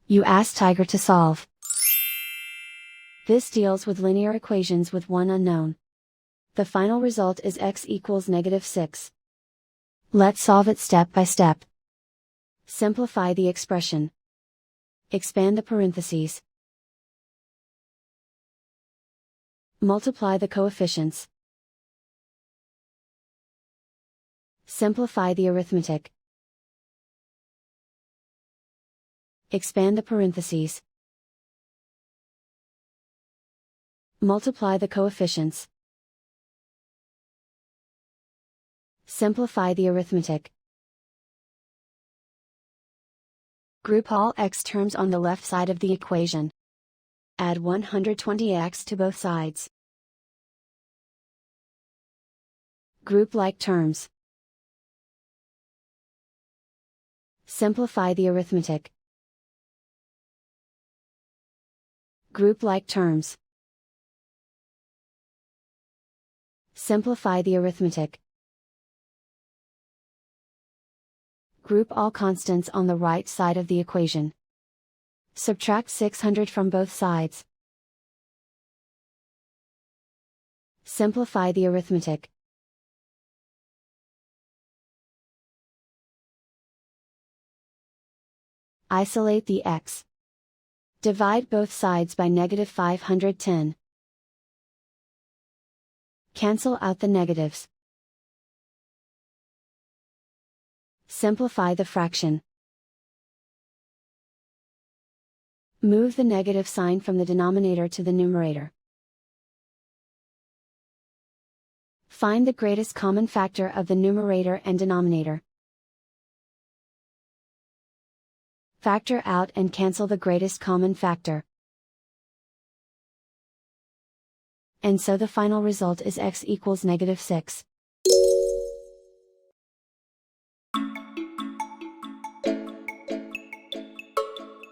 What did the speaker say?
You ask Tiger to solve. This deals with linear equations with one unknown. The final result is x equals -6. Let's solve it step by step. Simplify the expression. Expand the parentheses. Multiply the coefficients. Simplify the arithmetic. Expand the parentheses. Multiply the coefficients. Simplify the arithmetic. Group all x terms on the left side of the equation. Add 120x to both sides. Group like terms. Simplify the arithmetic. Group like terms. Simplify the arithmetic. Group all constants on the right side of the equation. Subtract 600 from both sides. Simplify the arithmetic. Isolate the x. Divide both sides by -510. Cancel out the negatives. Simplify the fraction. Move the negative sign from the denominator to the numerator. Find the greatest common factor of the numerator and denominator. Factor out and cancel the greatest common factor. And so the final result is x equals -6.